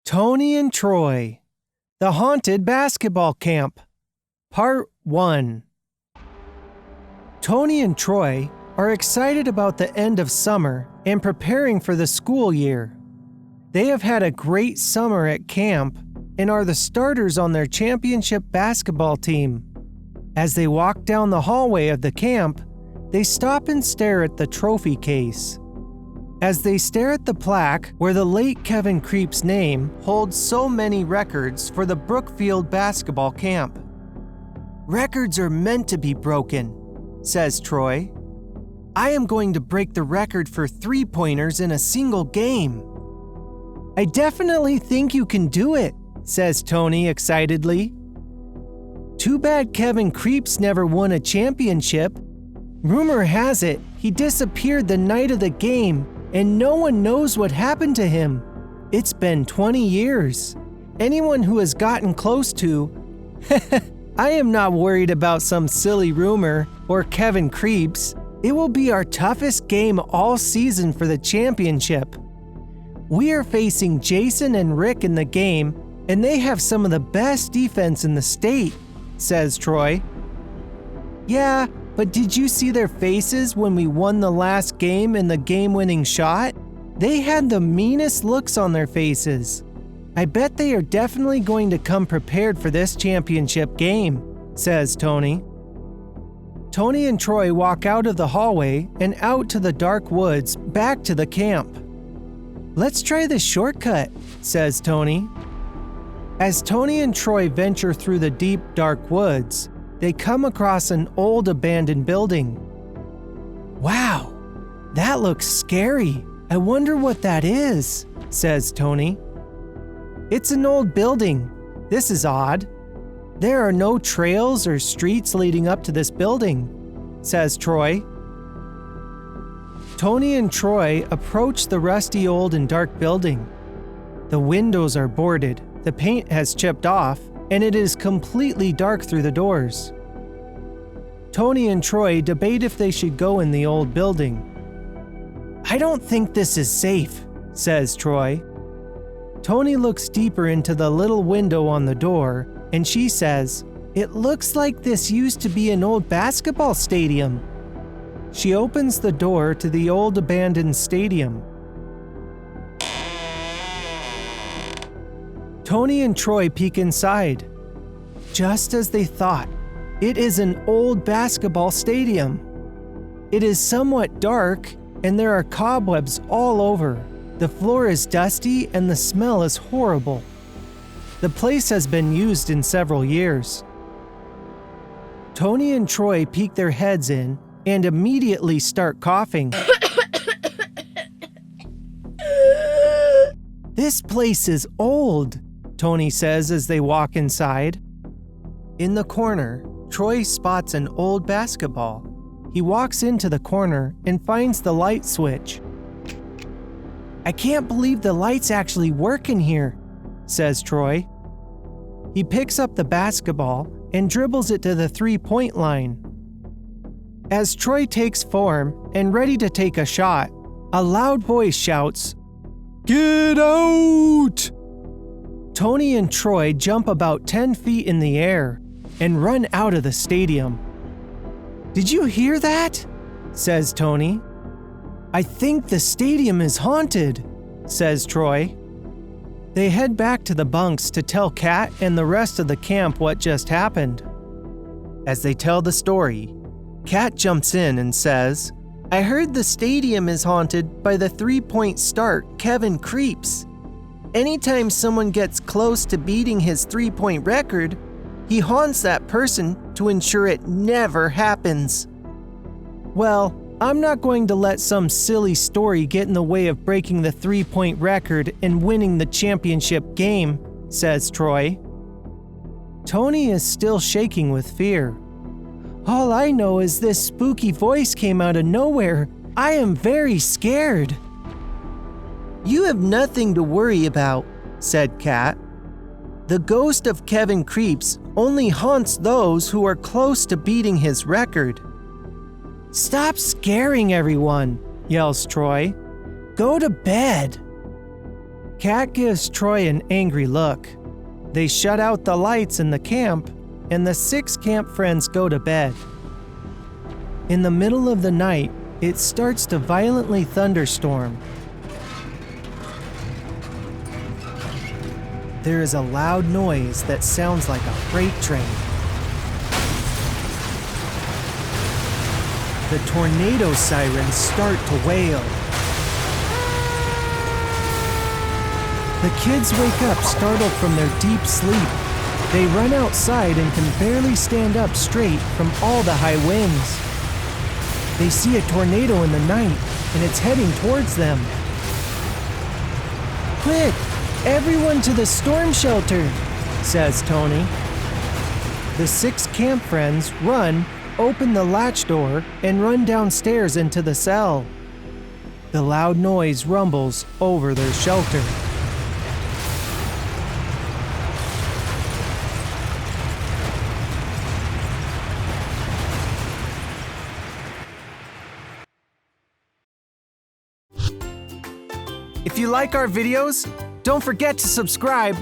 Toni and Troy, the Haunted Basketball Camp, Part 1. Toni and Troy are excited about the end of summer and preparing for the school year. They have had a great summer at camp and are the starters on their championship basketball team. As they walk down the hallway of the camp, they stop and stare at the trophy case. As they stare at the plaque where the late Kevin Creep's name holds so many records for the Brookfield basketball camp. "Records are meant to be broken," says Troy. "I am going to break the record for three-pointers in a single game." "I definitely think you can do it," says Toni excitedly. "Too bad Kevin Creeps never won a championship. Rumor has it he disappeared the night of the game and no one knows what happened to him. It's been 20 years. Anyone who has gotten close to..." "I am not worried about some silly rumor or Kevin Creeps. It will be our toughest game all season for the championship. We are facing Jason and Rick in the game, and they have some of the best defense in the state," says Troy. "Yeah, but did you see their faces when we won the last game in the game-winning shot? They had the meanest looks on their faces. I bet they are definitely going to come prepared for this championship game," says Toni. Toni and Troy walk out of the hallway and out to the dark woods back to the camp. "Let's try this shortcut," says Toni. As Toni and Troy venture through the deep, dark woods, they come across an old abandoned building. "Wow, that looks scary. I wonder what that is," says Toni. "It's an old building. This is odd. There are no trails or streets leading up to this building," says Troy. Toni and Troy approach the rusty old and dark building. The windows are boarded, the paint has chipped off, and it is completely dark through the doors. Toni and Troy debate if they should go in the old building. "I don't think this is safe," says Troy. Toni looks deeper into the little window on the door, and she says, "It looks like this used to be an old basketball stadium." She opens the door to the old abandoned stadium. Toni and Troy peek inside. Just as they thought, it is an old basketball stadium. It is somewhat dark and there are cobwebs all over. The floor is dusty and the smell is horrible. The place has been used in several years. Toni and Troy peek their heads in and immediately start coughing. "This place is old," Toni says as they walk inside. In the corner, Troy spots an old basketball. He walks into the corner and finds the light switch. "I can't believe the lights actually work in here," says Troy. He picks up the basketball and dribbles it to the three-point line. As Troy takes form and ready to take a shot, a loud voice shouts, "Get out!" Toni and Troy jump about 10 feet in the air and run out of the stadium. "Did you hear that?" says Toni. "I think the stadium is haunted," says Troy. They head back to the bunks to tell Kat and the rest of the camp what just happened. As they tell the story, Kat jumps in and says, "I heard the stadium is haunted by the three-point start, Kevin Creeps. Anytime someone gets close to beating his three-point record, he haunts that person to ensure it never happens." "Well, I'm not going to let some silly story get in the way of breaking the three-point record and winning the championship game," says Troy. Toni is still shaking with fear. "All I know is this spooky voice came out of nowhere. I am very scared." "You have nothing to worry about," said Kat. "The ghost of Kevin Creeps only haunts those who are close to beating his record." "Stop scaring everyone," yells Troy. "Go to bed." Kat gives Troy an angry look. They shut out the lights in the camp, and the 6 camp friends go to bed. In the middle of the night, it starts to violently thunderstorm. There is a loud noise that sounds like a freight train. The tornado sirens start to wail. The kids wake up startled from their deep sleep. They run outside and can barely stand up straight from all the high winds. They see a tornado in the night, and it's heading towards them. "Quick, everyone to the storm shelter," says Toni. The 6 camp friends run, open the latch door, and run downstairs into the cell. The loud noise rumbles over their shelter. If you like our videos, don't forget to subscribe